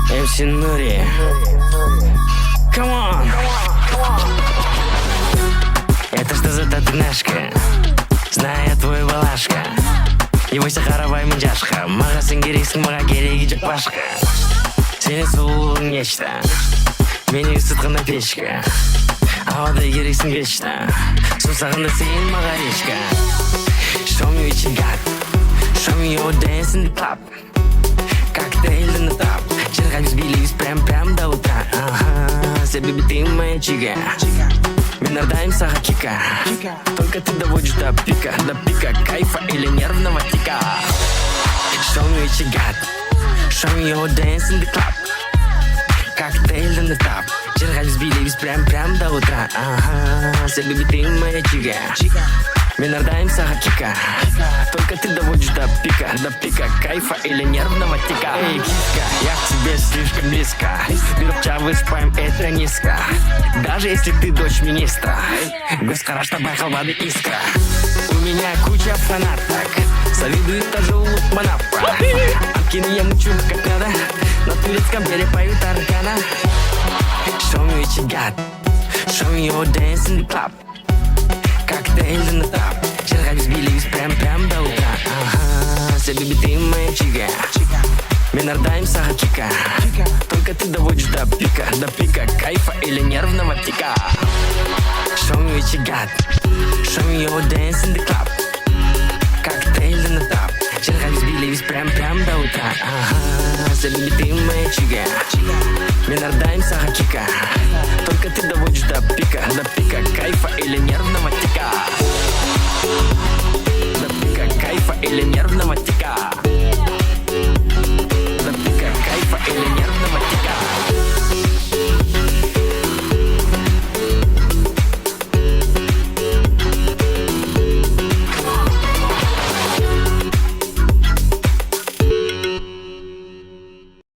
MC Nuri. Come on. Это что за татынашка? Знаю твой балашка. Его сахаровая мундяшка. Мағасың керексің, маға керегі жоқ башқа. Сенің сұлулығың нечто, менің сытқына печка. Ауада керексің вечно, сусағында сен маға речка. Show me what you got, show me your dance in the club. Коктейль на тап, черкать взбились прям до утра. Ага, себеби ты моя чига. Мы нардаемся хакика, только ты доводишь до пика кайфа или нервного тика. Show me what you got, show me your dance in the club. Коктейль на тап, черкать взбились прям до утра. Ага, себеби ты моя чига. Мы нардаемся хакика, только ты доводишь до пика кайфа или нервного тика. Эй, киска, я к тебе слишком близко. Берча выспаем, это низко. Даже если ты дочь министра, без хороша байхалбады искра. У меня куча фанаток, завидует даже улук манапа. Анкины я мучу как надо, на турецком деле поют аркана. Show me what you got, show me your dance in the club. Коктейль на тап, черкать взбились прям до утра. Ага, себеби ты моя чига. Мы нардаемся хакика, только ты доводишь до пика кайфа или нервного тика. Show me what you got, show me your dance in the club. Коктейль на тап, черкать взбились прям до утра. Ага, себеби ты моя чига. Мы нардаемся хакика, только ты доводишь до пика кайфа или нервного тика. До пика кайфа или нервного тика.